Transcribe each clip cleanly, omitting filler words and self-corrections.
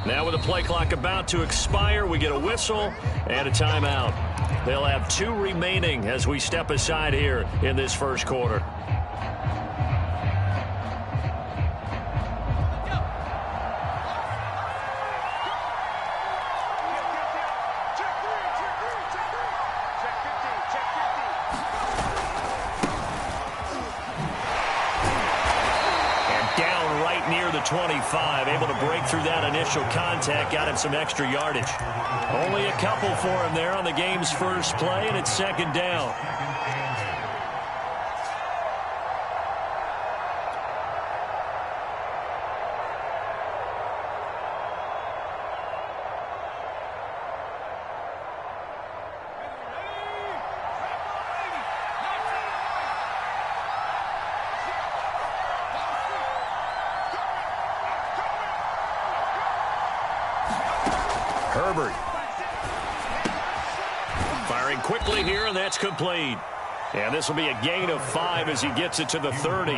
Now with the play clock about to expire, we get a whistle and a timeout. They'll have 2 remaining as we step aside here in this first quarter. Near the 25, able to break through that initial contact, got him some extra yardage. Only a couple for him there on the game's first play, and it's second down. Herbert. Firing quickly here, and that's complete. And this will be a gain of 5 as he gets it to the 30.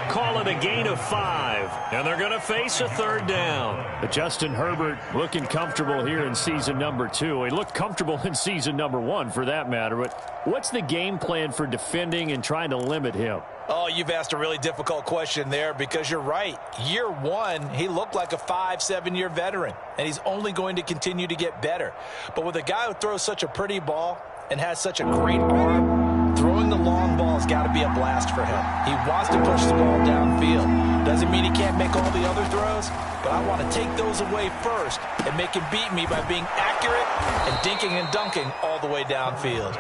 Call it a gain of 5. And they're going to face a third down. But Justin Herbert looking comfortable here in season number 2. He looked comfortable in season number 1 for that matter. But what's the game plan for defending and trying to limit him? Oh, you've asked a really difficult question there because you're right. Year 1, he looked like a 5-7-year veteran, and he's only going to continue to get better. But with a guy who throws such a pretty ball and has such a great arm, throwing the long ball has got to be a blast for him. He wants to push the ball downfield. Doesn't mean he can't make all the other throws, but I want to take those away first and make him beat me by being accurate and dinking and dunking all the way downfield.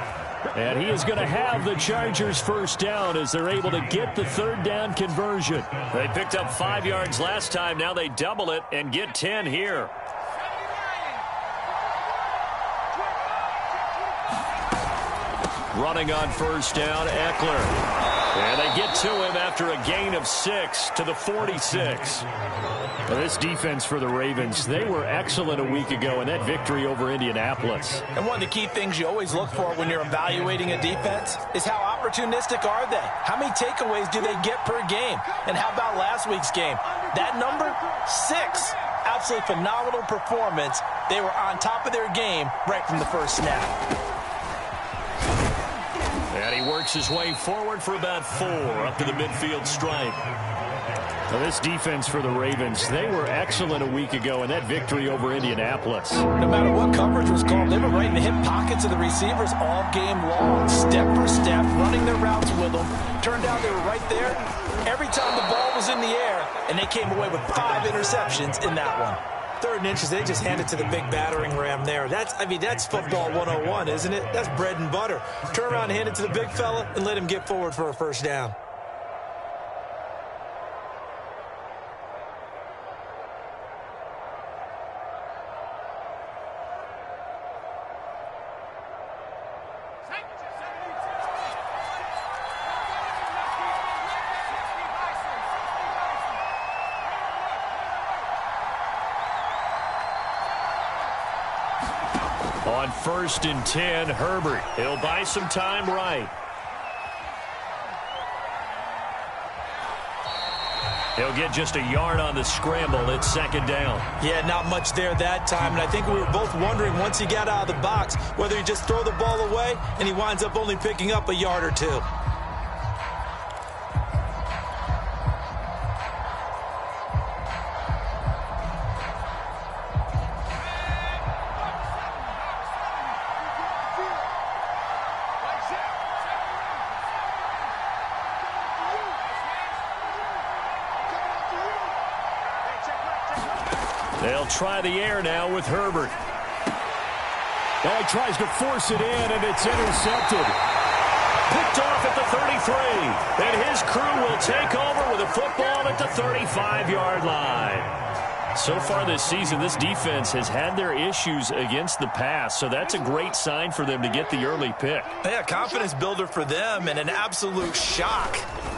And he is going to have the Chargers first down as they're able to get the third down conversion. They picked up 5 yards last time. Now they double it and get 10 here. Running on first down, Eckler. And they get to him after a gain of 6 to the 46. Well, this defense for the Ravens, they were excellent a week ago in that victory over Indianapolis. And one of the key things you always look for when you're evaluating a defense is how opportunistic are they? How many takeaways do they get per game? And how about last week's game? That number, 6. Absolutely phenomenal performance. They were on top of their game right from the first snap. And he works his way forward for about 4 up to the midfield stripe. Well, this defense for the Ravens, they were excellent a week ago in that victory over Indianapolis. No matter what coverage was called, they were right in the hip pockets of the receivers all game long, step for step, running their routes with them. Turned out they were right there every time the ball was in the air, and they came away with 5 interceptions in that one. 3rd and inches, they just hand it to the big battering ram there. That's football 101, isn't it? That's bread and butter. Turn around and hand it to the big fella and let him get forward for a first down. On 1st and 10, Herbert. He'll buy some time right. He'll get just a yard on the scramble. It's second down. Yeah, not much there that time. And I think we were both wondering once he got out of the box whether he just throw the ball away and he winds up only picking up a yard or 2. They'll try the air now with Herbert. Oh, he tries to force it in, and it's intercepted. Picked off at the 33. And his crew will take over with a football at the 35-yard line. So far this season, this defense has had their issues against the pass, so that's a great sign for them to get the early pick. Yeah, confidence builder for them and an absolute shock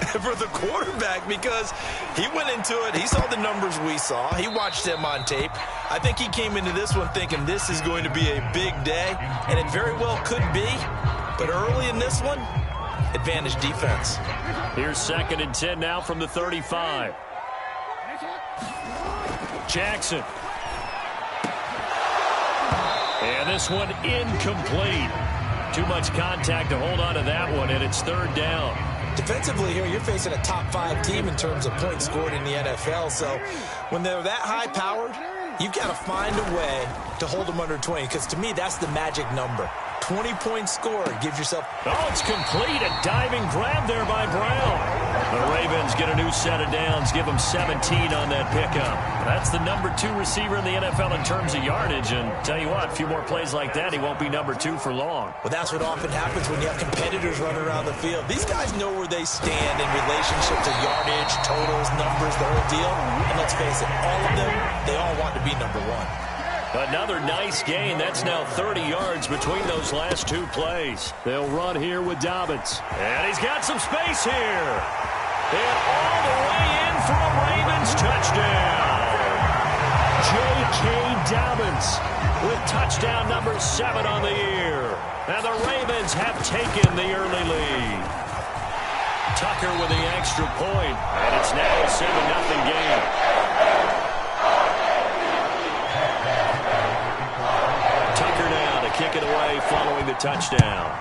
for the quarterback because he went into it. He saw the numbers we saw. He watched them on tape. I think he came into this one thinking this is going to be a big day, and it very well could be. But early in this one, advantage defense. Here's 2nd and 10 now from the 35. Jackson. And this one incomplete. Too much contact to hold on to that one, and it's third down. Defensively here, you're facing a top-5 team in terms of points scored in the NFL. So when they're that high-powered, you've got to find a way to hold them under 20, because to me, that's the magic number. 20-point score gives yourself... Oh, it's complete. A diving grab there by Brown. The Ravens get a new set of downs, give them 17 on that pickup. That's the number 2 receiver in the NFL in terms of yardage, and tell you what, a few more plays like that, he won't be number 2 for long. Well, that's what often happens when you have competitors running around the field. These guys know where they stand in relationship to yardage, totals, numbers, the whole deal. And let's face it, all of them, they all want to be number 1. Another nice gain. That's now 30 yards between those last 2 plays. They'll run here with Dobbins. And he's got some space here. And all the way in for a Ravens touchdown. J.K. Dobbins with touchdown number 7 on the year. And the Ravens have taken the early lead. Tucker with the extra point. And it's now a 7-0 game. Kick it away following the touchdown.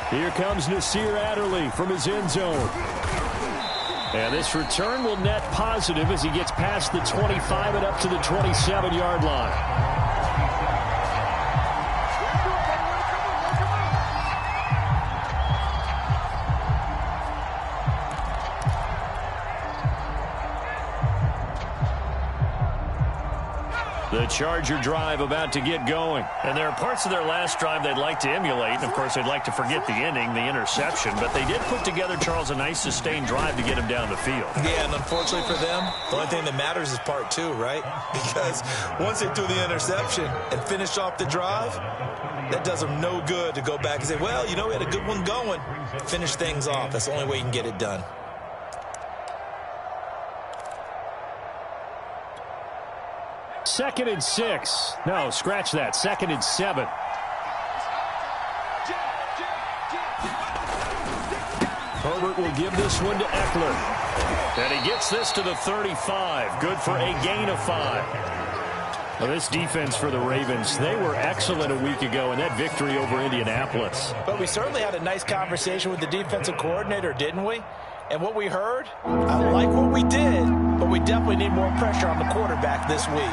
Here comes Nasir Adderley from his end zone. And this return will net positive as he gets past the 25 and up to the 27-yard line. The Charger drive about to get going. And there are parts of their last drive they'd like to emulate. And, of course, they'd like to forget the inning, the interception. But they did put together, Charles, a nice sustained drive to get him down the field. Yeah, and unfortunately for them, the only thing that matters is part 2, right? Because once they threw the interception and finished off the drive, that does them no good to go back and say, well, you know, we had a good one going. Finish things off. That's the only way you can get it done. Second and 6. No, scratch that. Second and 7. Herbert will give this one to Eckler. And he gets this to the 35. Good for a gain of 5. Well, this defense for the Ravens, they were excellent a week ago in that victory over Indianapolis. But we certainly had a nice conversation with the defensive coordinator, didn't we? And what we heard, I like what we did, but we definitely need more pressure on the quarterback this week.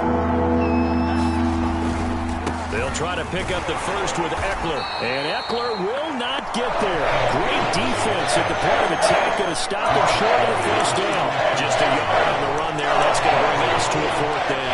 They'll try to pick up the first with Eckler. And Eckler will not get there. Great defense at the point of attack, going to stop him short of the first down. Just a yard on the run there. That's going to bring us to a 4th down.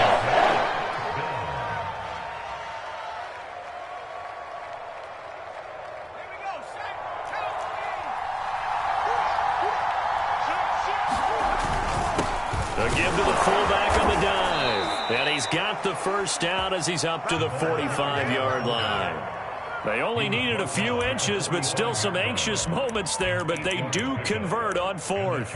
Give to the fullback on the dive. And he's got the first down as he's up to the 45-yard line. They only needed a few inches, but still some anxious moments there, but they do convert on 4th.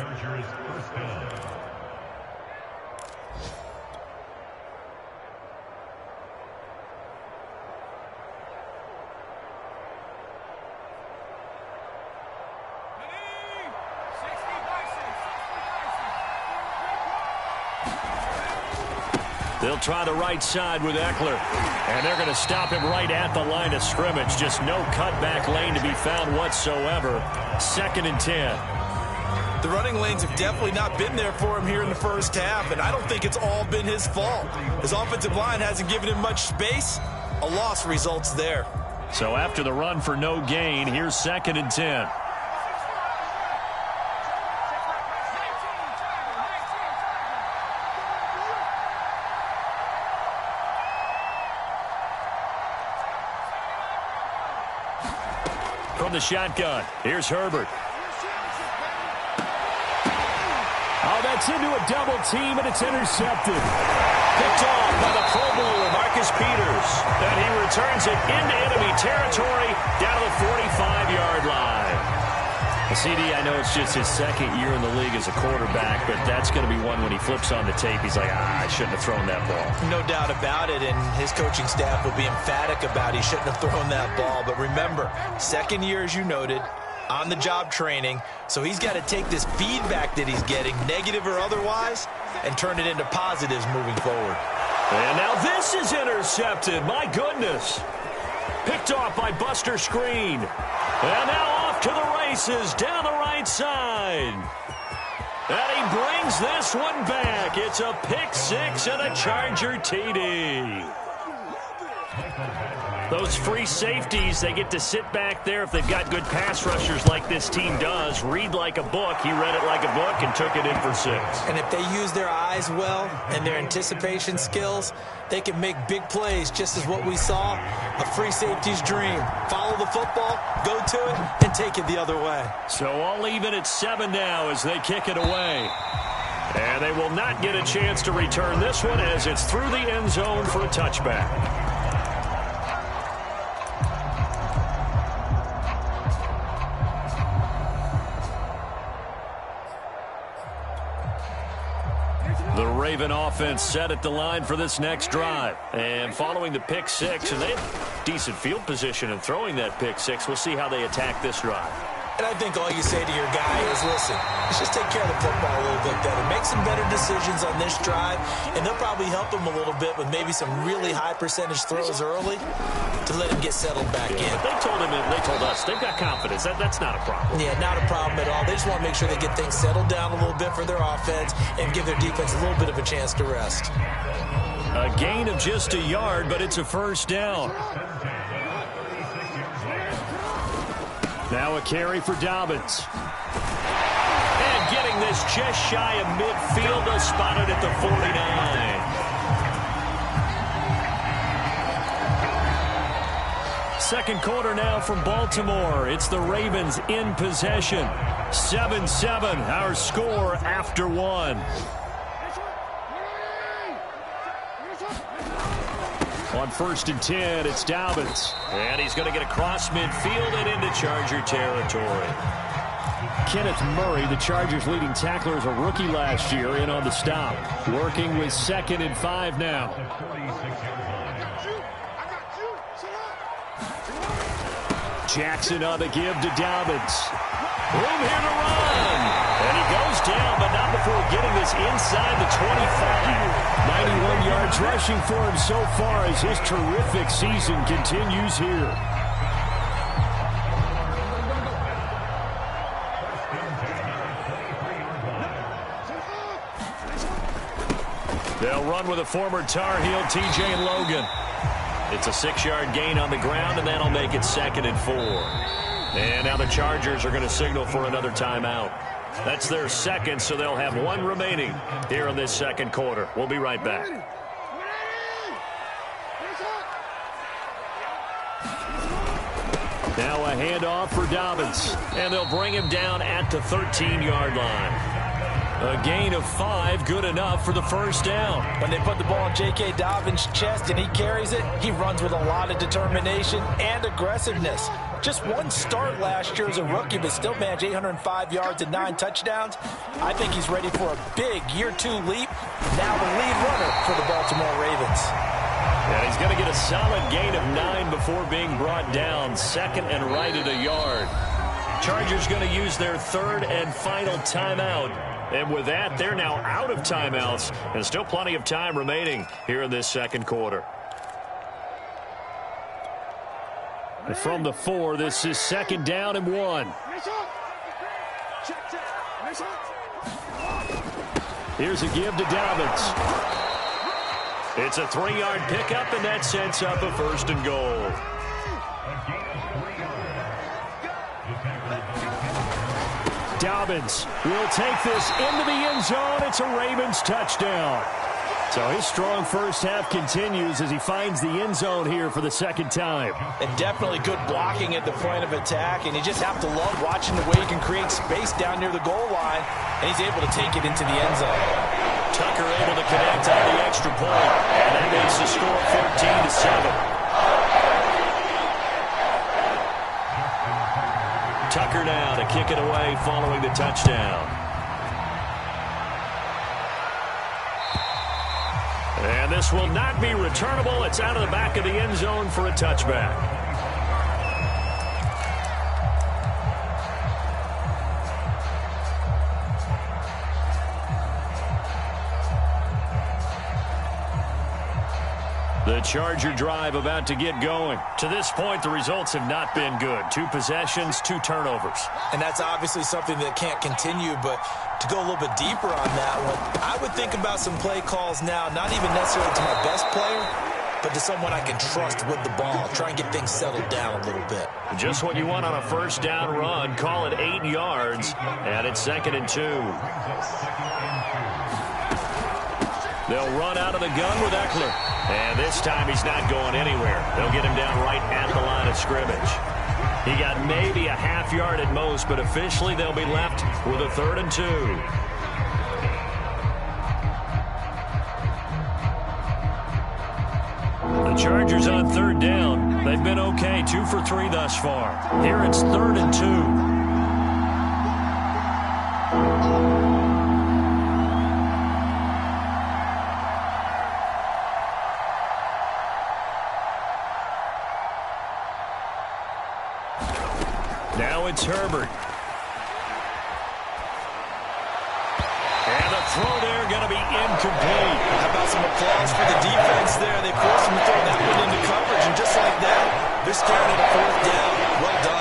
They'll try the right side with Eckler. And they're going to stop him right at the line of scrimmage. Just no cutback lane to be found whatsoever. 2nd and 10. The running lanes have definitely not been there for him here in the first half, and I don't think it's all been his fault. His offensive line hasn't given him much space. A loss results there. So after the run for no gain, here's 2nd and 10. From the shotgun, here's Herbert. Oh, that's into a double team, and it's intercepted. Picked off by the Pro Bowler, Marcus Peters. And he returns it into enemy territory down to the 45-yard line. CD, I know it's just his 2nd year in the league as a quarterback, but that's going to be one when he flips on the tape. He's like, I shouldn't have thrown that ball. No doubt about it, and his coaching staff will be emphatic about he shouldn't have thrown that ball. But remember, 2nd year, as you noted, on-the-job training, so he's got to take this feedback that he's getting, negative or otherwise, and turn it into positives moving forward. And now this is intercepted. My goodness. Picked off by Buster Screen. And now off to the races down the right side. And he brings this one back. It's a pick six and a Charger TD. Those free safeties, they get to sit back there if they've got good pass rushers like this team does. Read like a book. He read it like a book and took it in for 6. And if they use their eyes well and their anticipation skills, they can make big plays, just as what we saw, a free safety's dream. Follow the football, go to it, and take it the other way. So all even at 7 now as they kick it away. And they will not get a chance to return this one as it's through the end zone for a touchback. The Raven offense set at the line for this next drive. And following the pick six, and they have decent field position in throwing that pick six. We'll see how they attack this drive. And I think all you say to your guy is, listen, let's just take care of the football a little bit better. Make some better decisions on this drive, and they'll probably help him a little bit with maybe some really high percentage throws early to let him get settled back in. They told us they've got confidence. That's not a problem. Yeah, not a problem at all. They just want to make sure they get things settled down a little bit for their offense and give their defense a little bit of a chance to rest. A gain of just a yard, but it's a first down. Now a carry for Dobbins. And getting this just shy of midfield, they'll spot it at the 49. Second quarter now from Baltimore. It's the Ravens in possession. 7-7, our score after 1. On 1st and 10, it's Dobbins. And he's going to get across midfield and into Charger territory. Kenneth Murray, the Chargers' leading tackler, is a rookie last year, in on the stop. Working with 2nd and 5 now. Jackson on the give to Dobbins. Room here to run. And he goes down, but not before getting this inside the 25. 91 yards rushing for him so far as his terrific season continues here. They'll run with a former Tar Heel, TJ Logan. It's a 6-yard gain on the ground, and that'll make it 2nd and 4. And now the Chargers are going to signal for another timeout. That's their second, so they'll have 1 remaining here in this second quarter. We'll be right back. Now a handoff for Dobbins, and they'll bring him down at the 13-yard line. A gain of 5, good enough for the first down. When they put the ball in J.K. Dobbins' chest and he carries it, he runs with a lot of determination and aggressiveness. Just 1 start last year as a rookie, but still managed 805 yards and 9 touchdowns. I think he's ready for a big year 2 leap. Now the lead runner for the Baltimore Ravens. And he's going to get a solid gain of 9 before being brought down. 2nd and right at a yard. Chargers going to use their 3rd and final timeout. And with that, they're now out of timeouts, and still plenty of time remaining here in this second quarter. And from the 4, this is 2nd down and 1. Here's a give to Dobbins. It's a 3-yard pickup, and that sets up a 1st and goal. Dobbins will take this into the end zone. It's a Ravens touchdown. So his strong first half continues as he finds the end zone here for the 2nd time. And definitely good blocking at the point of attack, and you just have to love watching the way he can create space down near the goal line, and he's able to take it into the end zone. Tucker able to connect on the extra point, and that makes the score 14-7. Tucker now to kick it away following the touchdown. And this will not be returnable. It's out of the back of the end zone for a touchback. The Charger drive about to get going. To this point, the results have not been good. 2 possessions, 2 turnovers. And that's obviously something that can't continue, but to go a little bit deeper on that one, I would think about some play calls now, not even necessarily to my best player, but to someone I can trust with the ball. Try and get things settled down a little bit. Just what you want on a first down run. Call it 8 yards, and it's 2nd and 2. They'll run out of the gun with Eckler. And this time he's not going anywhere. They'll get him down right at the line of scrimmage. He got maybe a half yard at most, but officially they'll be left with a 3rd and 2. The Chargers on 3rd down. They've been okay, 2 for 3 thus far. Here it's 3rd and 2. Now it's Herbert. And the throw there going to be incomplete. How about some applause for the defense there? They forced him to throw that one into coverage, and just like that, they're staring at a 4th down. Well done.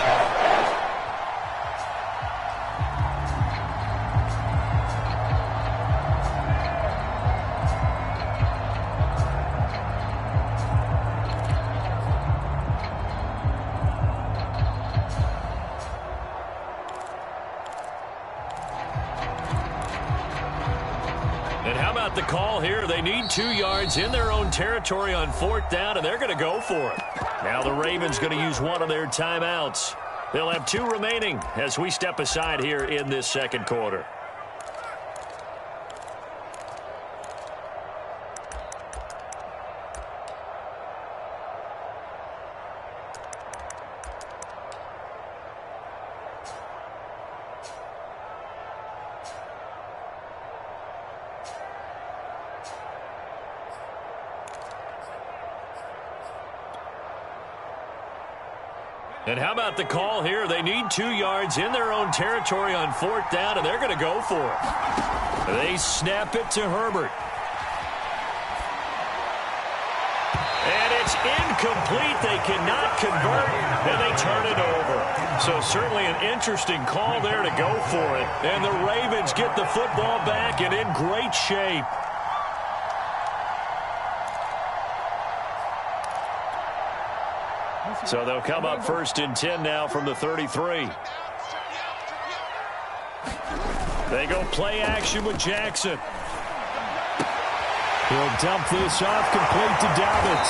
And how about the call here? They need 2 yards in their own territory on 4th down, and they're going to go for it. Now the Ravens going to use one of their timeouts. They'll have 2 remaining as we step aside here in this 2nd quarter. And how about the call here? They need 2 yards in their own territory on 4th down, and they're going to go for it. They snap it to Herbert. And it's incomplete. They cannot convert, and they turn it over. So certainly an interesting call there to go for it. And the Ravens get the football back and in great shape. So they'll come up 1st and 10 now from the 33. They go play action with Jackson. He'll dump this off complete to Dobbins.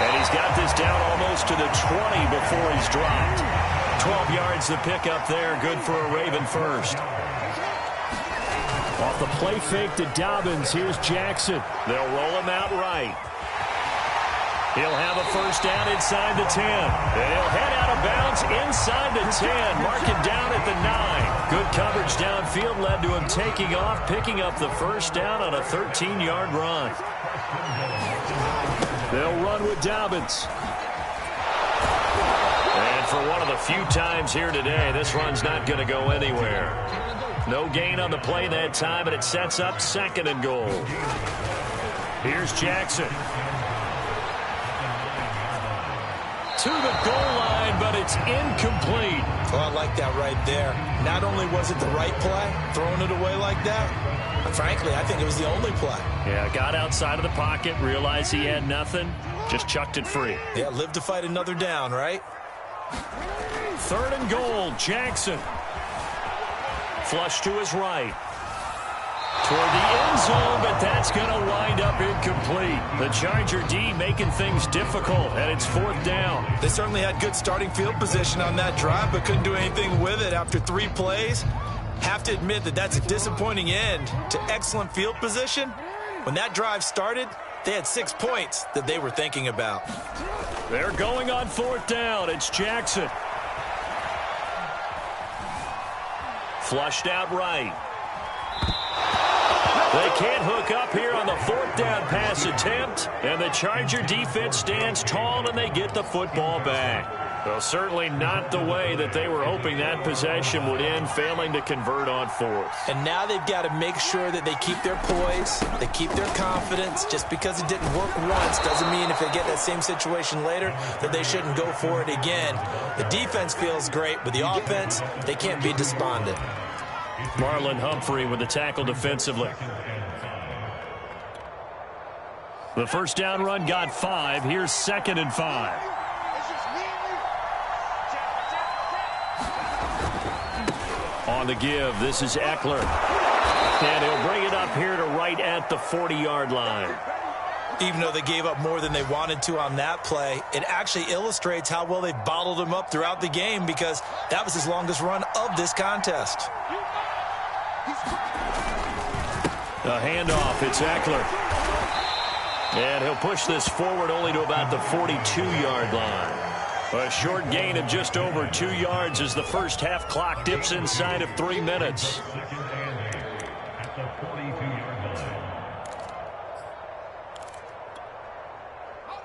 And he's got this down almost to the 20 before he's dropped. 12 yards the pickup there. Good for a Raven first. Off the play fake to Dobbins. Here's Jackson. They'll roll him out right. He'll have a first down inside the 10. And he'll head out of bounds inside the 10. Mark it down at the 9. Good coverage downfield led to him taking off, picking up the first down on a 13-yard run. They'll run with Dobbins. And for one of the few times here today, this run's not going to go anywhere. No gain on the play that time, and it sets up 2nd and goal. Here's Jackson. To the goal line, but it's incomplete. Well, I like that right there. Not only was it the right play, throwing it away like that, but frankly, I think it was the only play. Yeah, got outside of the pocket, realized he had nothing, just chucked it free. Yeah, live to fight another down, right? 3rd and goal, Jackson. Flush to his right. Toward the end zone, but that's going to wind up incomplete. The Charger D making things difficult, and it's 4th down. They certainly had good starting field position on that drive, but couldn't do anything with it after 3 plays. Have to admit that that's a disappointing end to excellent field position. When that drive started, they had 6 points that they were thinking about. They're going on 4th down. It's Jackson. Flushed out right. They can't hook up here on the fourth down pass attempt, and the Charger defense stands tall, and they get the football back. Well, certainly not the way that they were hoping that possession would end, failing to convert on fourth. And now they've got to make sure that they keep their poise, they keep their confidence. Just because it didn't work once doesn't mean if they get that same situation later that they shouldn't go for it again. The defense feels great, but the offense, they can't be despondent. Marlon Humphrey with the tackle defensively. The first down run got 5. Here's 2nd and 5. On the give, this is Eckler. And he'll bring it up here to right at the 40-yard line. Even though they gave up more than they wanted to on that play, it actually illustrates how well they bottled him up throughout the game, because that was his longest run of this contest. A handoff, it's Eckler. And he'll push this forward only to about the 42-yard line. A short gain of just over 2 yards as the first half clock dips inside of 3 minutes.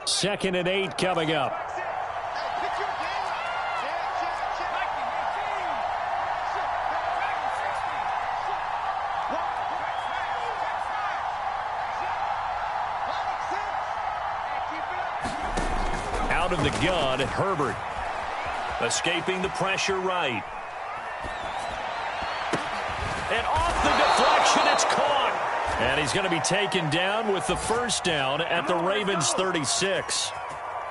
Second and 8 coming up. Out of the gun, Herbert. Escaping the pressure right. And off the deflection, it's caught. And he's going to be taken down with the first down at the Ravens' 36.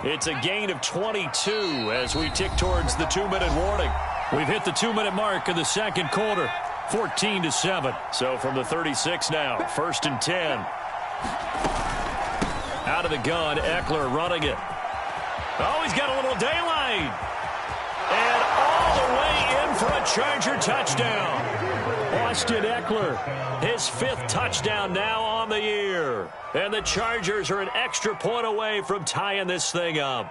It's a gain of 22 as we tick towards the 2-minute warning. We've hit the 2-minute mark of the second quarter, 14-7. So from the 36 now, 1st and 10. Out of the gun, Eckler running it. Oh, he's got a little daylight. And all the way in for a Charger touchdown. Austin Eckler, his 5th touchdown now on the year. And the Chargers are an extra point away from tying this thing up.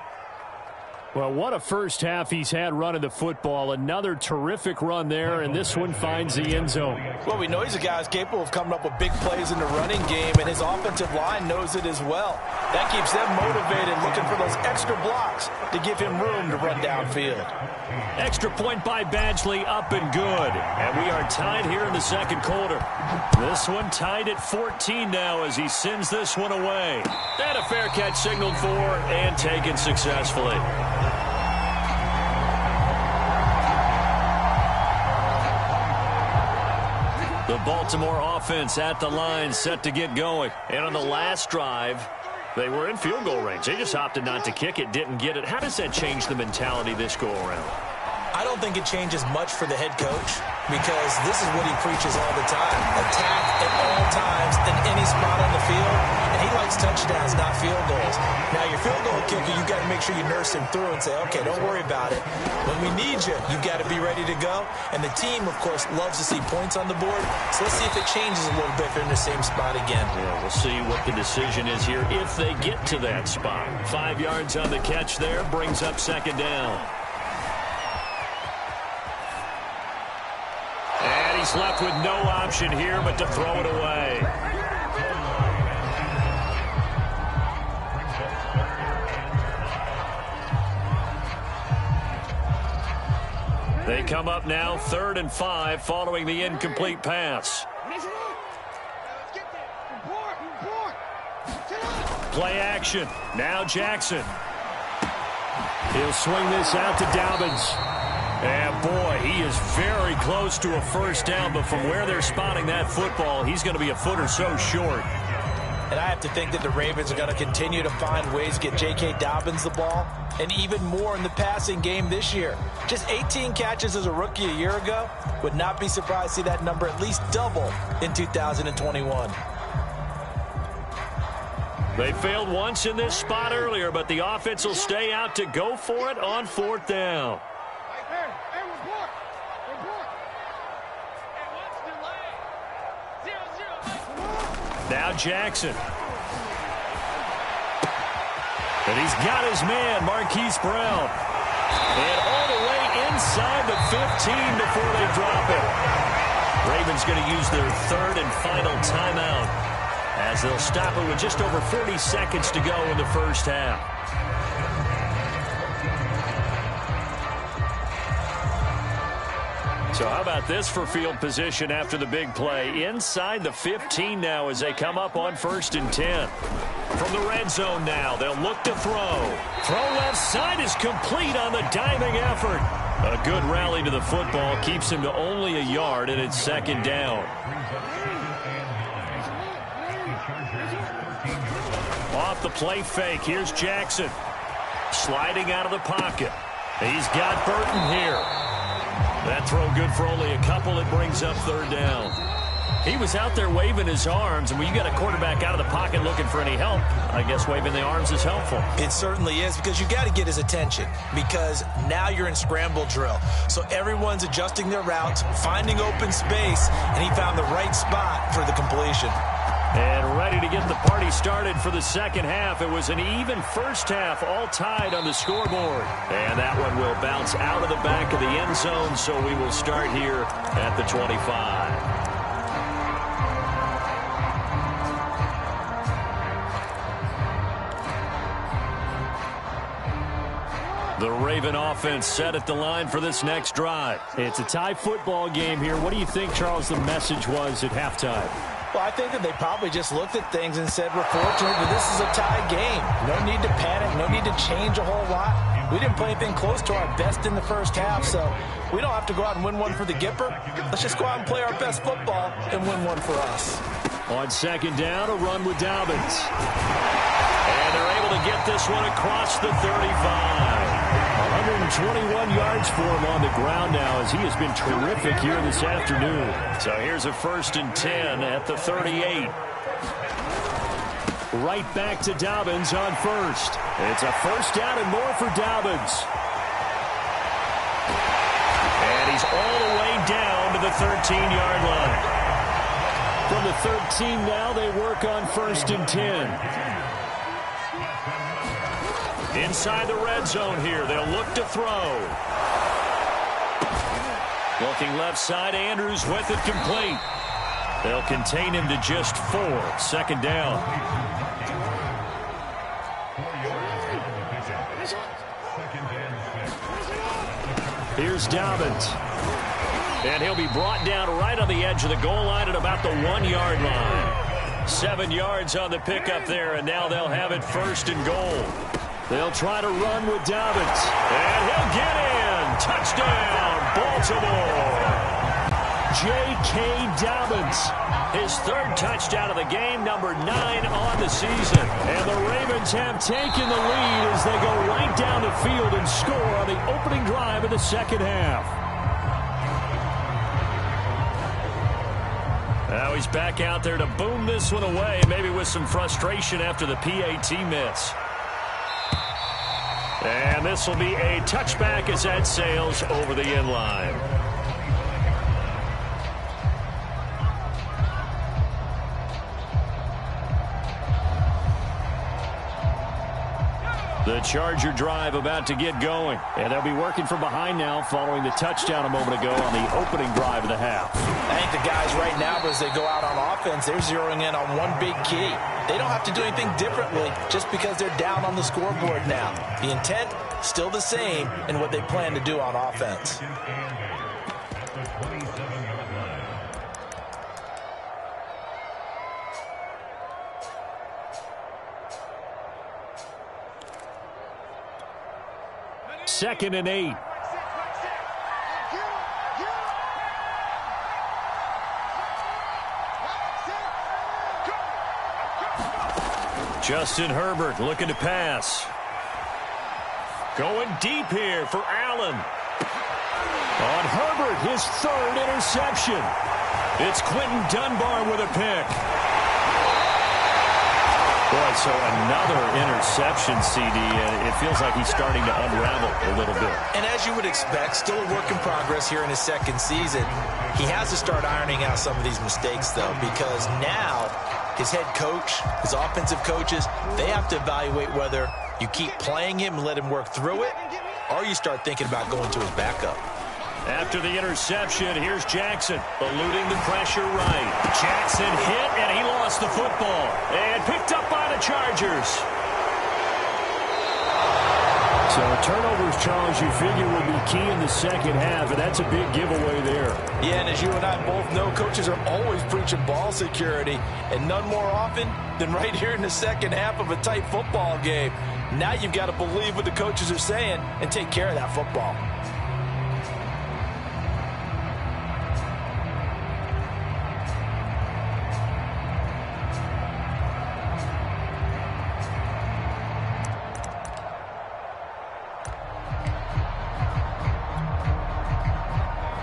Well, what a first half he's had running the football. Another terrific run there, and this one finds the end zone. Well, we know he's a guy who's capable of coming up with big plays in the running game, and his offensive line knows it as well. That keeps them motivated, looking for those extra blocks to give him room to run downfield. Extra point by Badgley, up and good. And we are tied here in the second quarter. This one tied at 14 now as he sends this one away. And a fair catch signaled for and taken successfully. The Baltimore offense at the line, set to get going. And on the last drive, they were in field goal range. They just opted not to kick it, didn't get it. How does that change the mentality this go around? I don't think it changes much for the head coach, because this is what he preaches all the time. Attack at all times in any spot on the field. And he likes touchdowns, not field goals. Now, your field goal kicker, you've got to make sure you nurse him through and say, okay, don't worry about it. When we need you, you've got to be ready to go. And the team, of course, loves to see points on the board. So let's see if it changes a little bit if they're in the same spot again. Yeah, we'll see what the decision is here if they get to that spot. 5 yards on the catch there, brings up second down. And he's left with no option here but to throw it away. They come up now 3rd and 5 following the incomplete pass. Play action. Now Jackson. He'll swing this out to Dobbins. And, boy, he is very close to a first down, but from where they're spotting that football, he's going to be a foot or so short. And I have to think that the Ravens are going to continue to find ways to get J.K. Dobbins the ball, and even more in the passing game this year. Just 18 catches as a rookie a year ago. Would not be surprised to see that number at least double in 2021. They failed once in this spot earlier, but the offense will stay out to go for it on 4th down. Now Jackson. And he's got his man, Marquise Brown. And all the way inside the 15 before they drop it. Ravens going to use their third and final timeout as they'll stop it with just over 40 seconds to go in the first half. So how about this for field position after the big play? Inside the 15 now as they come up on 1st and 10. From the red zone now, they'll look to throw. Throw left side is complete on the diving effort. A good rally to the football keeps him to only a yard, and it's 2nd down. Off the play fake, here's Jackson. Sliding out of the pocket. He's got Burton here. That throw good for only a couple. It brings up 3rd down. He was out there waving his arms, and when you got a quarterback out of the pocket looking for any help, I guess waving the arms is helpful. It certainly is, because you got to get his attention, because now you're in scramble drill. So everyone's adjusting their routes, finding open space, and he found the right spot for the completion. And ready to get the party started for the second half. It was an even first half, all tied on the scoreboard. And that one will bounce out of the back of the end zone, so we will start here at the 25. The Raven offense set at the line for this next drive. It's a tie football game here. What do you think, Charles, the message was at halftime? Well, I think that they probably just looked at things and said, we're fortunate that this is a tie game. No need to panic. No need to change a whole lot. We didn't play anything close to our best in the first half, so we don't have to go out and win one for the Gipper. Let's just go out and play our best football and win one for us. On 2nd down, a run with Dobbins. And they're able to get this one across the 35. 121 yards for him on the ground now, as he has been terrific here this afternoon. So here's a 1st and 10 at the 38. Right back to Dobbins on 1st. It's a 1st down and more for Dobbins. And he's all the way down to the 13-yard line. From the 13 now, they work on 1st and 10. Inside the red zone here, they'll look to throw. Looking left side, Andrews with it complete. They'll contain him to just 4. 2nd down. Here's Dobbins. And he'll be brought down right on the edge of the goal line at about the 1-yard line. 7 yards on the pickup there, and now they'll have it 1st and goal. They'll try to run with Dobbins. And he'll get in. Touchdown, Baltimore. J.K. Dobbins. His 3rd touchdown of the game, number 9 on the season. And the Ravens have taken the lead as they go right down the field and score on the opening drive of the second half. Now he's back out there to boom this one away, maybe with some frustration after the PAT miss. And this will be a touchback as that sails over the end line. The Charger drive about to get going. And they'll be working from behind now following the touchdown a moment ago on the opening drive of the half. I think the guys right now, as they go out on offense, they're zeroing in on one big key. They don't have to do anything differently just because they're down on the scoreboard now. The intent, still the same in what they plan to do on offense. Second and 8. Justin Herbert looking to pass. Going deep here for Allen. On Herbert, his 3rd interception. It's Quentin Dunbar with a pick. Boy, so another interception, CD, and it feels like he's starting to unravel a little bit. And as you would expect, still a work in progress here in his 2nd season. He has to start ironing out some of these mistakes, though, because now his head coach, his offensive coaches, they have to evaluate whether you keep playing him and let him work through it, or you start thinking about going to his backup. After the interception, here's Jackson, eluding the pressure right. Jackson hit, and he lost the football. And picked up by the Chargers. So turnovers, Charles, you figure will be key in the second half, and that's a big giveaway there. Yeah, and as you and I both know, coaches are always preaching ball security, and none more often than right here in the second half of a tight football game. Now you've got to believe what the coaches are saying and take care of that football.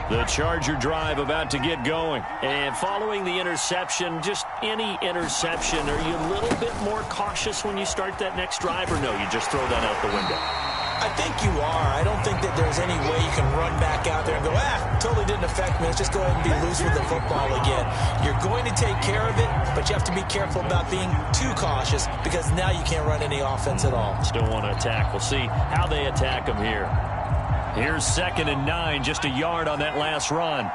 The Charger drive about to get going. And following the interception, just any interception, are you a little bit more cautious when you start that next drive, or no, you just throw that out the window? I think you are. I don't think that there's any way you can run back out there and go, totally didn't affect me. Let's just go ahead and be loose with the football again. You're going to take care of it, but you have to be careful about being too cautious because now you can't run any offense at all. Still want to attack. We'll see how they attack them here. Here's 2nd and 9, just a yard on that last run.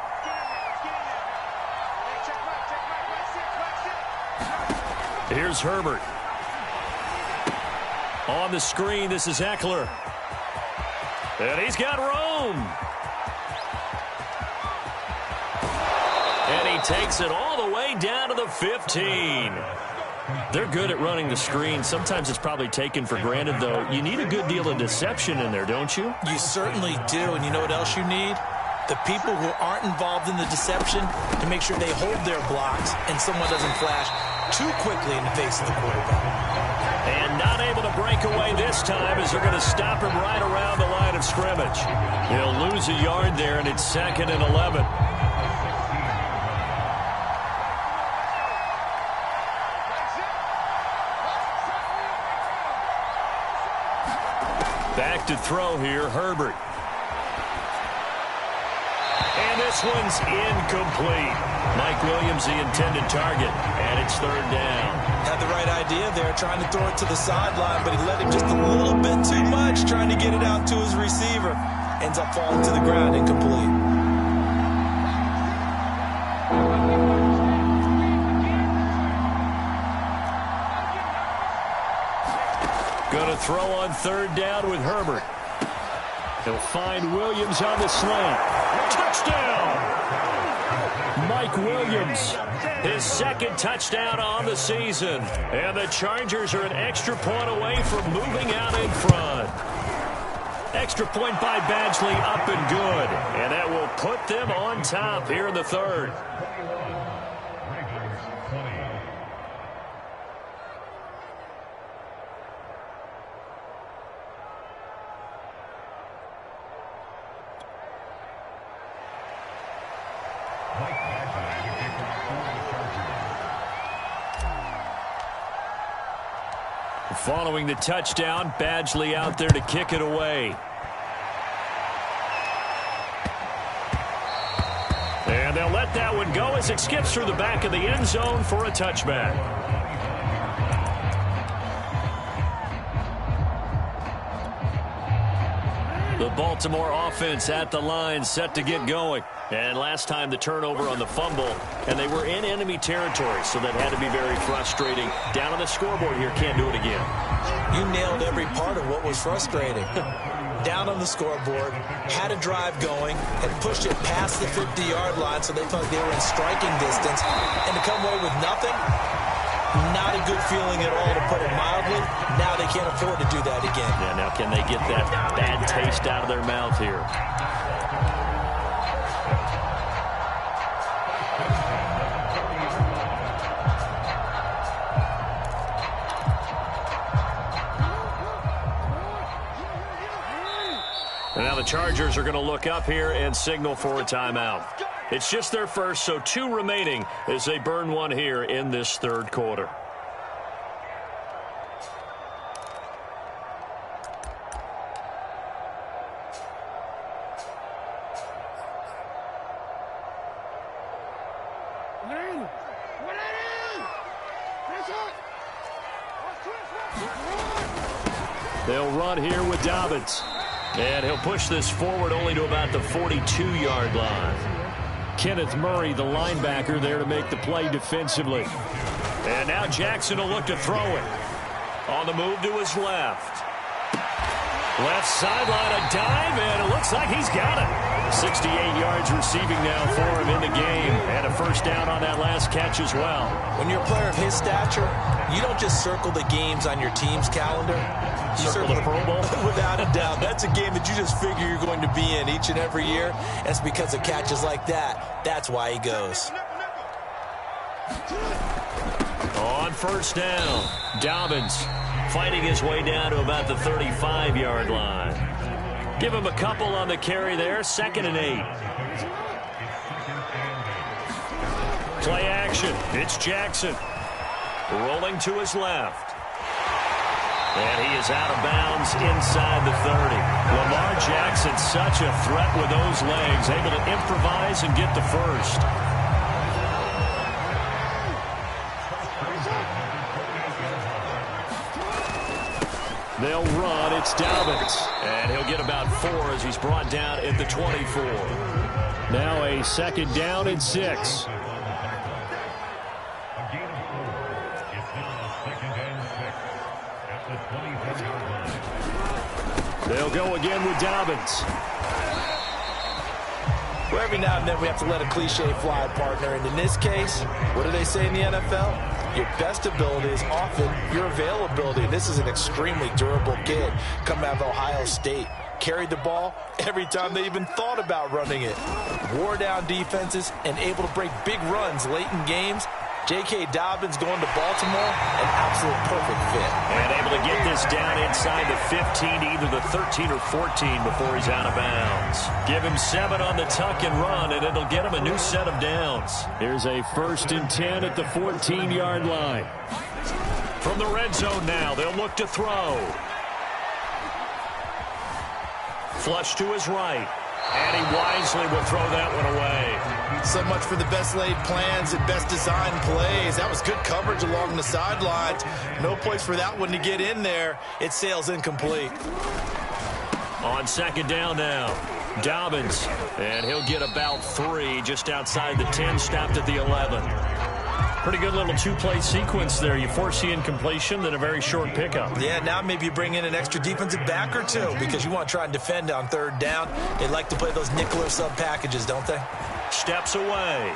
Here's Herbert. On the screen, this is Eckler. And he's got room. And he takes it all the way down to the 15. They're good at running the screen. Sometimes it's probably taken for granted, though. You need a good deal of deception in there, don't you? You certainly do. And you know what else you need? The people who aren't involved in the deception to make sure they hold their blocks and someone doesn't flash too quickly in the face of the quarterback. And not able to break away this time as they're going to stop him right around the line of scrimmage. He'll lose a yard there, and it's 2nd and 11. Back to throw here, Herbert. And this one's incomplete. Mike Williams, the intended target, and it's 3rd down. Had the right idea there, trying to throw it to the sideline, but he let him just a little bit too much, trying to get it out to his receiver. Ends up falling to the ground, incomplete. Going to throw on 3rd down with Herbert. He'll find Williams on the slant. Touchdown! Mike Williams, his 2nd touchdown on the season. And the Chargers are an extra point away from moving out in front. Extra point by Badgley, up and good. And that will put them on top here in the 3rd. Following the touchdown, Badgley out there to kick it away. And they'll let that one go as it skips through the back of the end zone for a touchback. The Baltimore offense at the line, set to get going. And last time the turnover on the fumble, and they were in enemy territory, so that had to be very frustrating. Down on the scoreboard here, can't do it again. You nailed every part of what was frustrating. Down on the scoreboard, had a drive going, had pushed it past the 50-yard line, so they thought they were in striking distance, and to come away with nothing, not a good feeling at all, to put it mildly. Now they can't afford to do that again. Yeah, now can they get that bad taste out of their mouth here? And now the Chargers are going to look up here and signal for a timeout. It's just their first, so 2 remaining as they burn one here in this 3rd quarter. They'll run here with Dobbins. And he'll push this forward only to about the 42-yard line. Kenneth Murray, the linebacker, there to make the play defensively. And now Jackson will look to throw it. On the move to his left. Left sideline, a dive, and it looks like he's got it. 68 yards receiving now for him in the game. And a first down on that last catch as well. When you're a player of his stature, you don't just circle the games on your team's calendar. You circle the Pro Bowl? Without a doubt. That's a game that you just figure you're going to be in each and every year. And it's because of catches like that. That's why he goes. On first down, Dobbins fighting his way down to about the 35-yard line. Give him a couple on the carry there, 2nd and 8. Play action, it's Jackson. Rolling to his left. And he is out of bounds inside the 30. Lamar Jackson, such a threat with those legs, able to improvise and get the first. They'll run. It's Dobbins. And he'll get about 4 as he's brought down at the 24. Now a 2nd down and 6. They'll go again with Dobbins. Well, every now and then we have to let a cliche fly, partner. And in this case, what do they say in the NFL? Your best ability is often your availability. This is an extremely durable kid coming out of Ohio State. Carried the ball every time they even thought about running it. Wore down defenses and able to break big runs late in games. J.K. Dobbins going to Baltimore, an absolute perfect fit. And able to get this down inside the 15 to either the 13 or 14 before he's out of bounds. Give him 7 on the tuck and run, and it'll get him a new set of downs. Here's a 1st and 10 at the 14-yard line. From the red zone now, they'll look to throw. Flush to his right. And he wisely will throw that one away. So much for the best laid plans and best designed plays. That was good coverage along the sidelines. No place for that one to get in there. It sails incomplete. On 2nd down now, Dobbins. And he'll get about 3 just outside the 10, stopped at the 11. Pretty good little 2-play sequence there. You force the incompletion, then a very short pickup. Yeah, now maybe you bring in an extra defensive back or 2 because you want to try and defend on 3rd down. They like to play those nickel or sub packages, don't they? Steps away.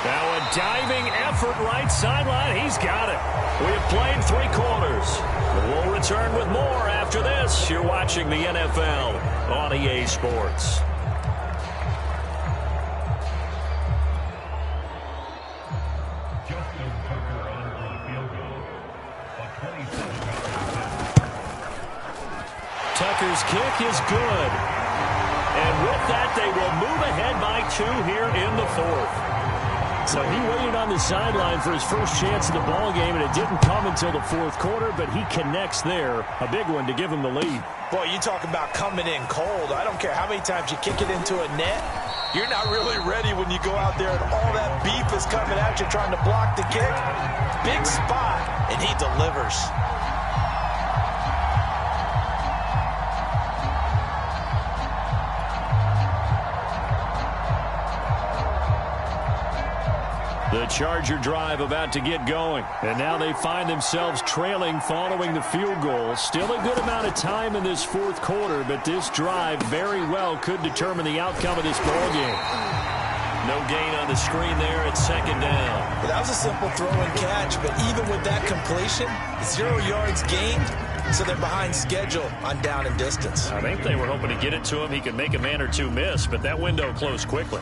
Now a diving effort right sideline. He's got it. We have played 3 quarters. We'll return with more after this. You're watching the NFL on EA Sports. Tucker's kick is good. And with that, they will move ahead by 2 here in the 4th. So he waited on the sideline for his first chance in the ball game, and it didn't come until the 4th quarter, but he connects there. A big one to give him the lead. Boy, you talk about coming in cold. I don't care how many times you kick it into a net. You're not really ready when you go out there and all that beef is coming at you trying to block the kick. Big spot, and he delivers. The Charger drive about to get going. And now they find themselves trailing following the field goal. Still a good amount of time in this 4th quarter, but this drive very well could determine the outcome of this ball game. No gain on the screen there at 2nd down. Well, that was a simple throw and catch, but even with that completion, 0 yards gained, so they're behind schedule on down and distance. I think they were hoping to get it to him. He could make a man or 2 miss, but that window closed quickly.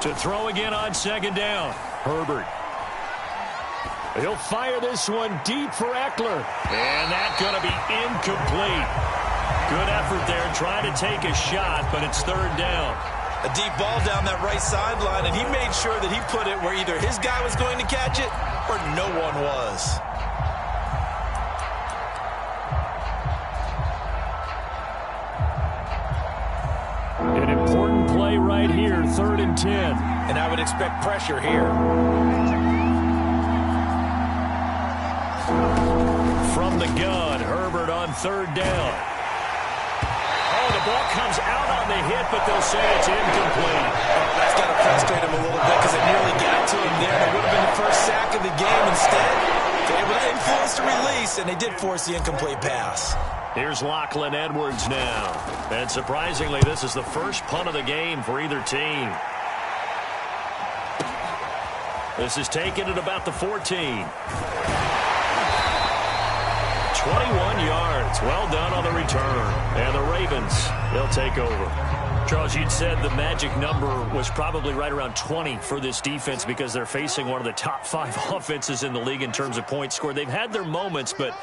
To throw again on 2nd down. Herbert. He'll fire this one deep for Eckler. And that's going to be incomplete. Good effort there trying to take a shot, but it's 3rd down. A deep ball down that right sideline, and he made sure that he put it where either his guy was going to catch it or no one was. An important play right here, 3rd and 10. And I would expect pressure here. From the gun, Herbert on 3rd down. Oh, the ball comes out on the hit, but they'll say it's incomplete. Oh, that's got to frustrate him a little bit because it nearly got to him there. It would have been the first sack of the game. Instead, they were able to influence the release, and they did force the incomplete pass. Here's Lachlan Edwards now. And surprisingly, this is the first punt of the game for either team. This is taken at about the 14. 21 yards. Well done on the return. And the Ravens, they'll take over. Charles, you'd said the magic number was probably right around 20 for this defense because they're facing one of the top 5 offenses in the league in terms of points scored. They've had their moments, but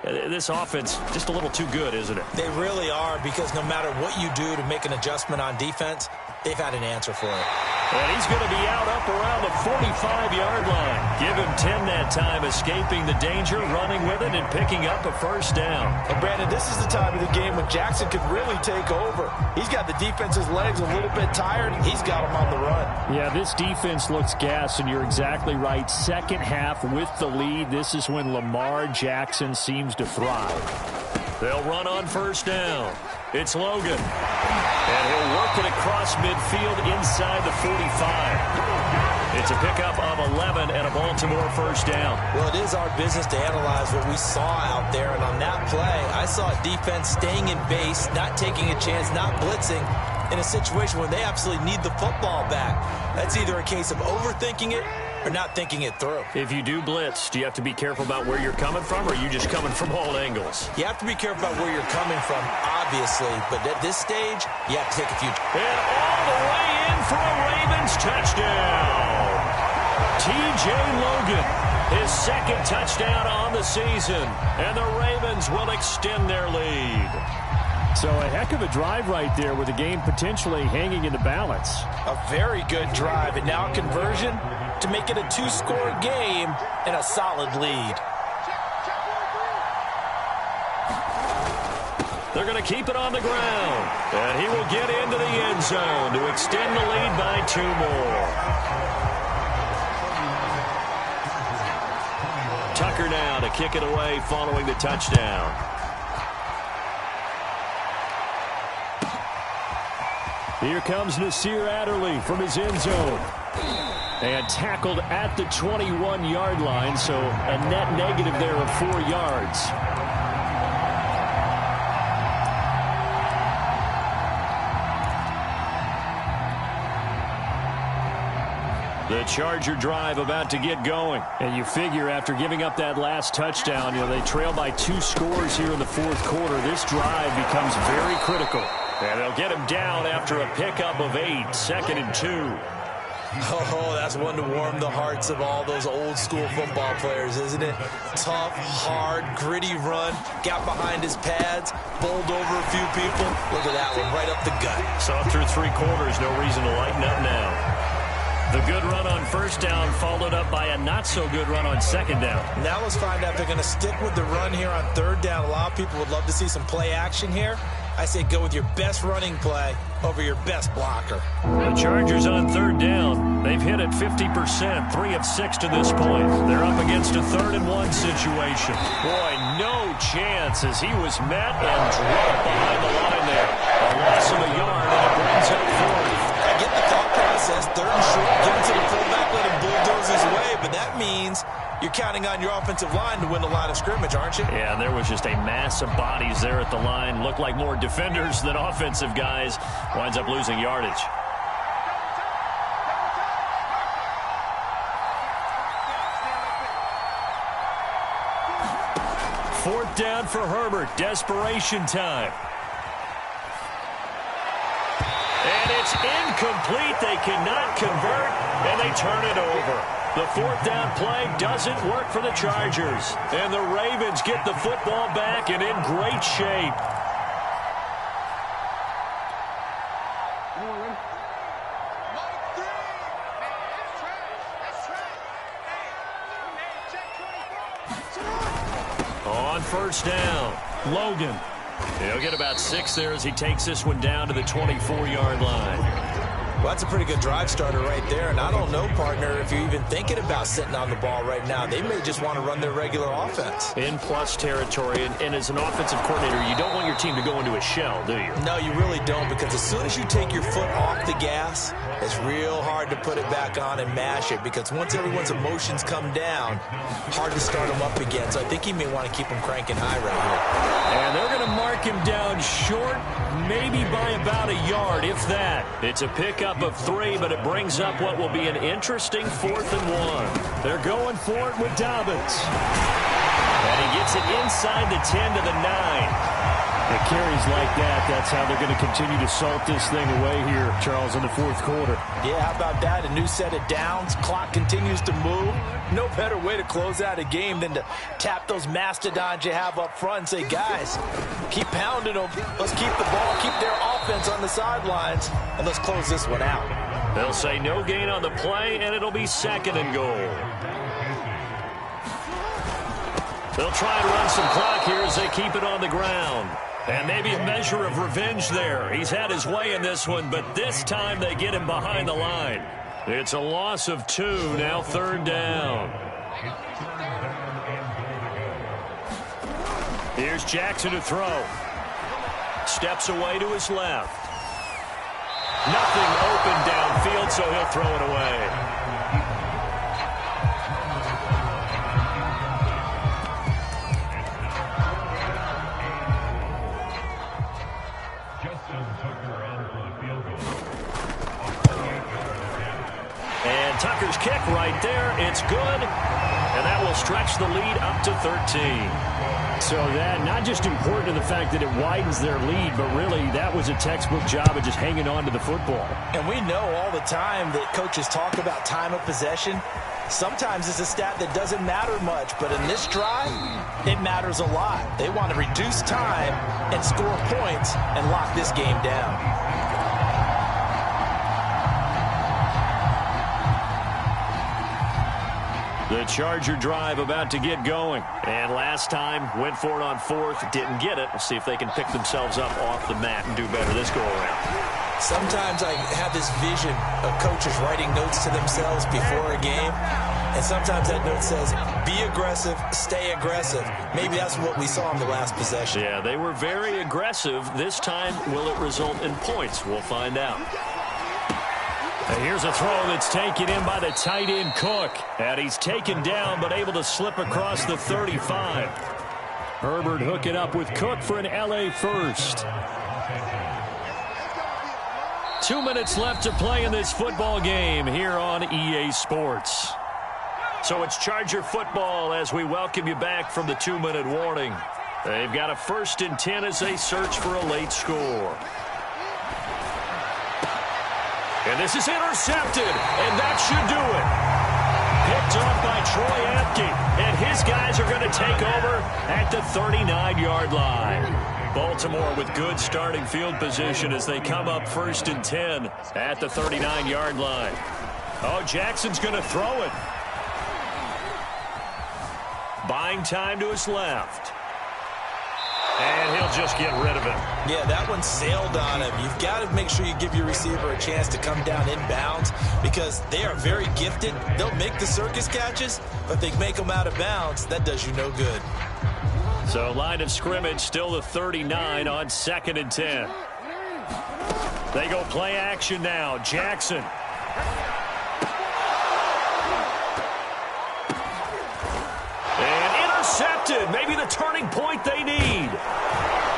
this offense just a little too good, isn't it? They really are, because no matter what you do to make an adjustment on defense, they've had an answer for it. And he's going to be out up around the 45-yard line. Give him 10 that time, escaping the danger, running with it, and picking up a first down. And Brandon, this is the time of the game when Jackson could really take over. He's got the defense's legs a little bit tired. He's got them on the run. Yeah, this defense looks gassed, and you're exactly right. Second half with the lead, this is when Lamar Jackson seems to thrive. They'll run on first down. It's Logan. And he'll work it across midfield inside the 45. It's a pickup of 11 and a Baltimore first down. Well, it is our business to analyze what we saw out there. And on that play, I saw a defense staying in base, not taking a chance, not blitzing in a situation where they absolutely need the football back. That's either a case of overthinking it or not thinking it through. If you do blitz, do you have to be careful about where you're coming from, or are you just coming from all angles? You have to be careful about where you're coming from, obviously, but at this stage, you have to take a few. And all the way in for a Ravens touchdown. T.J. Logan, his second touchdown on the season, and the Ravens will extend their lead. So a heck of a drive right there with the game potentially hanging in the balance. A very good drive, and now conversion to make it a 2-score game and a solid lead. They're going to keep it on the ground, and he will get into the end zone to extend the lead by 2 more. Tucker now to kick it away following the touchdown. Here comes Nasir Adderley from his end zone. And tackled at the 21-yard line, so a net negative there of 4 yards. The Charger drive about to get going. And you figure after giving up that last touchdown, they trail by 2 scores here in the 4th quarter. This drive becomes very critical. And they'll get him down after a pickup of 8, 2nd and 2. Oh, that's one to warm the hearts of all those old-school football players, isn't it? Tough, hard, gritty run, got behind his pads, bowled over a few people. Look at that one, right up the gut. Saw through 3 quarters, no reason to lighten up now. The good run on first down followed up by a not-so-good run on second down. Now let's find out if they're going to stick with the run here on third down. A lot of people would love to see some play action here. I say go with your best running play over your best blocker. The Chargers on third down. They've hit it 50%, 3 of 6 to this point. They're up against a 3rd and 1 situation. Boy, no chance as he was met and dropped behind the line there. A loss of a yard, and it brings up 4th. I get the thought process, 3rd and short, give it to the fullback, let him bulldoze his way, but that means you're counting on your offensive line to win the line of scrimmage, aren't you? Yeah, and there was just a mass of bodies there at the line. Looked like more defenders than offensive guys. Winds up losing yardage. Fourth down for Herbert. Desperation time. And it's incomplete. They cannot convert, and they turn it over. The 4th down play doesn't work for the Chargers. And the Ravens get the football back and in great shape. on first down. Logan. He'll get about 6 there as he takes this one down to the 24-yard line. Well, that's a pretty good drive starter right there. And I don't know, partner, if you're even thinking about sitting on the ball right now. They may just want to run their regular offense. In plus territory. And as an offensive coordinator, you don't want your team to go into a shell, do you? No, you really don't, because as soon as you take your foot off the gas, it's real hard to put it back on and mash it, because once everyone's emotions come down, hard to start them up again. So I think he may want to keep them cranking high right here. And they're going to mark him down short, maybe by about a yard, if that. It's a pickup of 3, but it brings up what will be an interesting 4th and 1. They're going for it with Dobbins. And he gets it inside the 10 to the 9. The carries like that, that's how they're going to continue to salt this thing away here, Charles, in the 4th quarter. Yeah, how about that? A new set of downs. Clock continues to move. No better way to close out a game than to tap those mastodons you have up front and say, guys, keep pounding them. Let's keep the ball, keep their offense on the sidelines, and let's close this one out. They'll say no gain on the play, and it'll be 2nd and goal. They'll try and run some clock here as they keep it on the ground. And maybe a measure of revenge there. He's had his way in this one, but this time they get him behind the line. It's a loss of 2, now 3rd down. Here's Jackson to throw. Steps away to his left. Nothing open downfield, so he'll throw it away. And Tucker's kick right there. It's good. And that will stretch the lead up to 13. So that not just important in the fact that it widens their lead, but really that was a textbook job of just hanging on to the football. And we know all the time that coaches talk about time of possession. Sometimes it's a stat that doesn't matter much, but in this drive, it matters a lot. They want to reduce time and score points and lock this game down. The Charger drive about to get going. And last time, went for it on 4th, didn't get it. We'll see if they can pick themselves up off the mat and do better this go-around. Sometimes I have this vision of coaches writing notes to themselves before a game. And sometimes that note says, be aggressive, stay aggressive. Maybe that's what we saw in the last possession. Yeah, they were very aggressive. This time, will it result in points? We'll find out. And here's a throw that's taken in by the tight end Cook. And he's taken down but able to slip across the 35. Herbert hooking up with Cook for an LA first. 2 minutes left to play in this football game here on EA Sports. So it's Charger football as we welcome you back from the 2-minute warning. They've got a 1st and 10 as they search for a late score. And this is intercepted, and that should do it. Picked up by Troy Apke, and his guys are going to take over at the 39-yard line. Baltimore with good starting field position as they come up 1st and 10 at the 39-yard line. Oh, Jackson's going to throw it. Buying time to his left. And he'll just get rid of it. Yeah, that one sailed on him. You've got to make sure you give your receiver a chance to come down inbounds because they are very gifted. They'll make the circus catches, but if they make them out of bounds, that does you no good. So line of scrimmage still the 39 on 2nd and 10. They go play action now. Jackson. Intercepted. Maybe the turning point they need.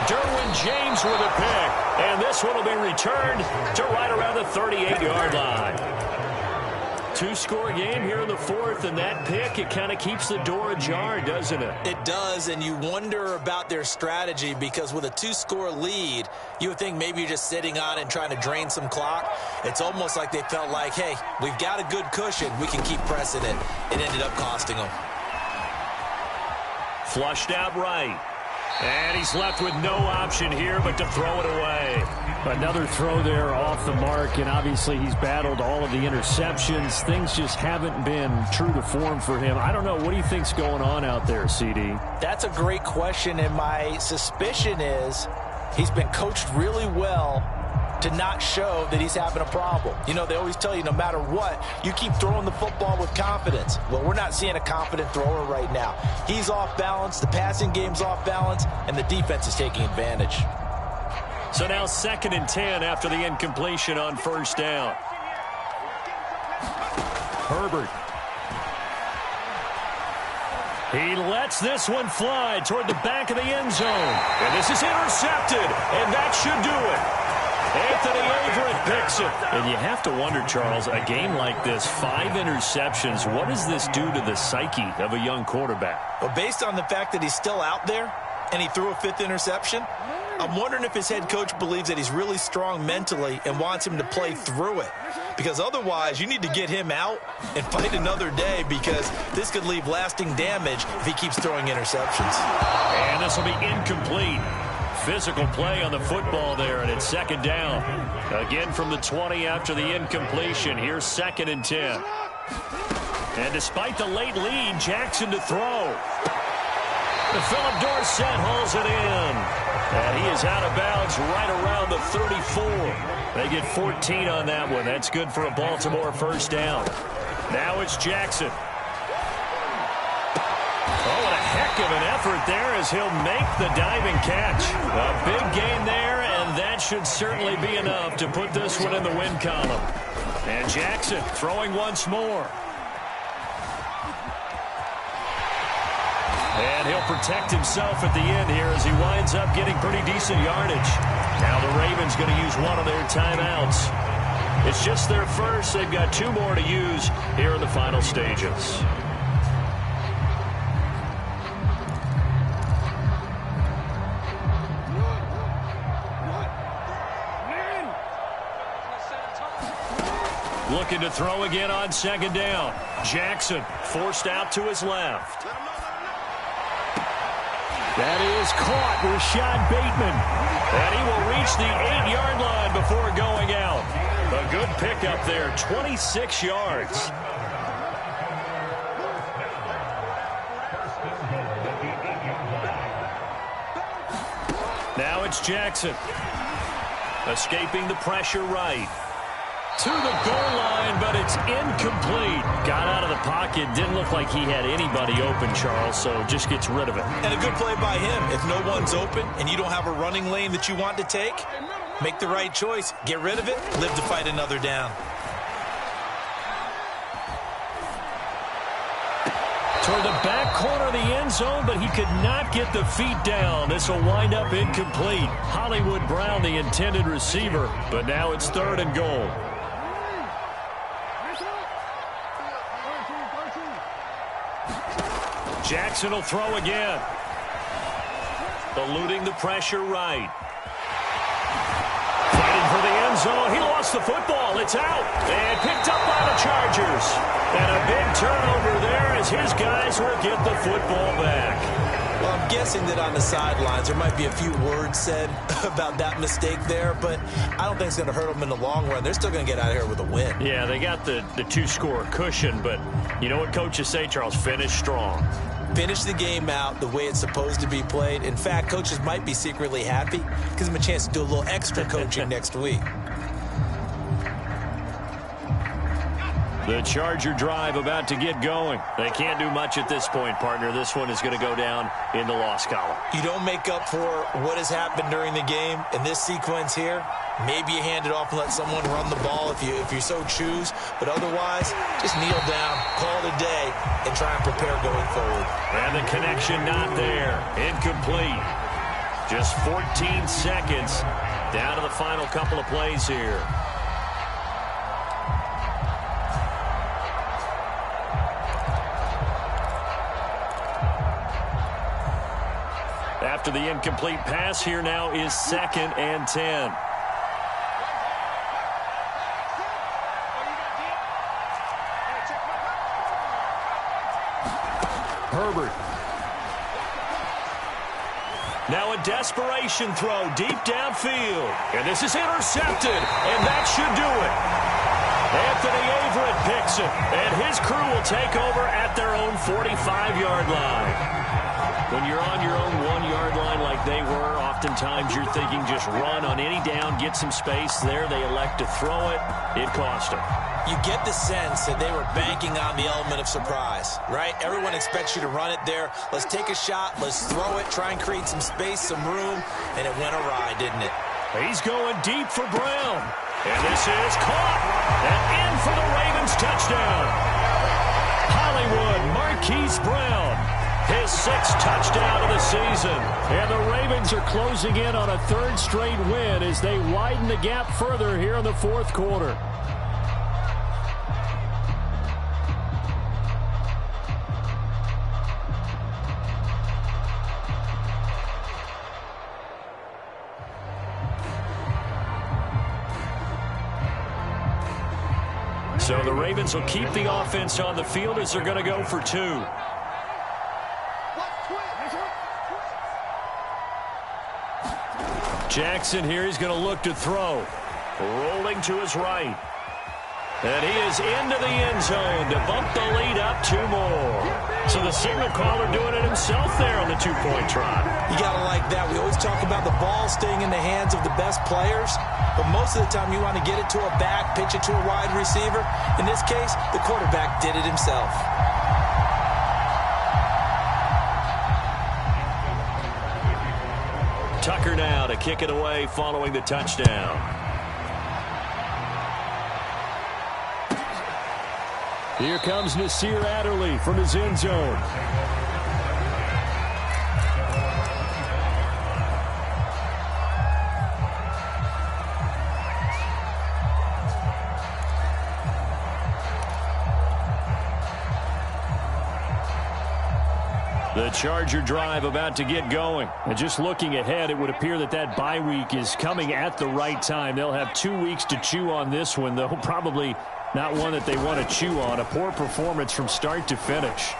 Derwin James with a pick. And this one will be returned to right around the 38-yard line. 2-score game here in the 4th, and that pick, it kind of keeps the door ajar, doesn't it? It does, and you wonder about their strategy because with a 2-score lead, you would think maybe you're just sitting on it and trying to drain some clock. It's almost like they felt like, hey, we've got a good cushion. We can keep pressing it. It ended up costing them. Flushed out right. And he's left with no option here but to throw it away. Another throw there off the mark, and obviously he's battled all of the interceptions. Things just haven't been true to form for him. I don't know. What do you think's going on out there, CD? That's a great question, and my suspicion is he's been coached really well to not show that he's having a problem. You know, they always tell you no matter what, you keep throwing the football with confidence. Well, we're not seeing a confident thrower right now. He's off balance, the passing game's off balance, and the defense is taking advantage. So now 2nd and 10 after the incompletion on first down. Herbert. He lets this one fly toward the back of the end zone. And this is intercepted, and that should do it. Anthony Averett picks it. And you have to wonder, Charles, a game like this, 5 interceptions, what does this do to the psyche of a young quarterback? Well, based on the fact that he's still out there and he threw a 5th interception, I'm wondering if his head coach believes that he's really strong mentally and wants him to play through it. Because otherwise, you need to get him out and fight another day, because this could leave lasting damage if he keeps throwing interceptions. And this will be incomplete. Physical play on the football there, and it's 2nd down. Again from the 20 after the incompletion. Here's 2nd and 10. And despite the late lead, Jackson to throw. Philip Dorsett hauls it in. And he is out of bounds right around the 34. They get 14 on that one. That's good for a Baltimore first down. Now it's Jackson. Oh, what a heck of an effort there as he'll make the diving catch. A big gain there, and that should certainly be enough to put this one in the win column. And Jackson throwing once more. And he'll protect himself at the end here as he winds up getting pretty decent yardage. Now the Ravens going to use one of their timeouts. It's just their first. They've got 2 more to use here in the final stages. Looking to throw again on 2nd down. Jackson forced out to his left. That is caught. Rashad Bateman. And he will reach the 8-yard line before going out. A good pickup there, 26 yards. Now it's Jackson. Escaping the pressure right. To the goal line, but it's incomplete. Got out of the pocket. Didn't look like he had anybody open, Charles, so just gets rid of it. And a good play by him. If no one's open and you don't have a running lane that you want to take, make the right choice. Get rid of it. Live to fight another down. Toward the back corner of the end zone, but he could not get the feet down. This will wind up incomplete. Hollywood Brown, the intended receiver, but now it's 3rd and goal. Jackson will throw again. Eluding the pressure right. Fighting for the end zone. He lost the football. It's out. And picked up by the Chargers. And a big turnover there as his guys will get the football back. Well, I'm guessing that on the sidelines there might be a few words said about that mistake there, but I don't think it's going to hurt them in the long run. They're still going to get out of here with a win. Yeah, they got the 2-score cushion, but you know what coaches say, Charles? Finish strong. Finish the game out the way it's supposed to be played. In fact, coaches might be secretly happy. Gives them a chance to do a little extra coaching next week. The Charger drive about to get going. They can't do much at this point, partner. This one is going to go down in the loss column. You don't make up for what has happened during the game in this sequence here. Maybe you hand it off and let someone run the ball if you so choose. But otherwise, just kneel down, call it a day, and try and prepare going forward. And the connection not there. Incomplete. Just 14 seconds down to the final couple of plays here. After the incomplete pass, here now is 2nd and 10. Herbert. Now a desperation throw deep downfield. And this is intercepted, and that should do it. Anthony Averett picks it, and his crew will take over at their own 45-yard line. When you're on your own 1-yard line like they were, oftentimes you're thinking just run on any down, get some space. There they elect to throw it. It cost them. You get the sense that they were banking on the element of surprise, right? Everyone expects you to run it there. Let's take a shot. Let's throw it. Try and create some space, some room. And it went awry, didn't it? He's going deep for Brown. And this is caught. And in for the Ravens touchdown. Hollywood Marquise Brown. His 6th touchdown of the season. And the Ravens are closing in on a 3rd straight win as they widen the gap further here in the 4th quarter. So the Ravens will keep the offense on the field as they're going to go for 2. Jackson here, he's going to look to throw. Rolling to his right. And he is into the end zone to bump the lead up 2 more. So the signal caller doing it himself there on the 2-point try. You got to like that. We always talk about the ball staying in the hands of the best players, but most of the time you want to get it to a back, pitch it to a wide receiver. In this case, the quarterback did it himself. Tucker now to kick it away following the touchdown. Here comes Nasir Adderley from his end zone. The Charger drive about to get going. And just looking ahead, it would appear that that bye week is coming at the right time. They'll have 2 weeks to chew on this one, though. Probably not one that they want to chew on. A poor performance from start to finish.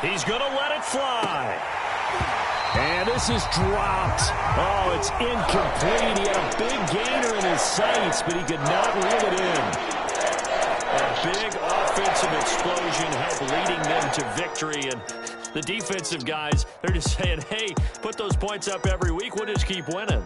He's going to let it fly. And this is dropped. Oh, it's incomplete. He had a big gainer in his sights, but he could not reel it in. A big offensive explosion helped leading them to victory. And the defensive guys, they're just saying, hey, put those points up every week. We'll just keep winning.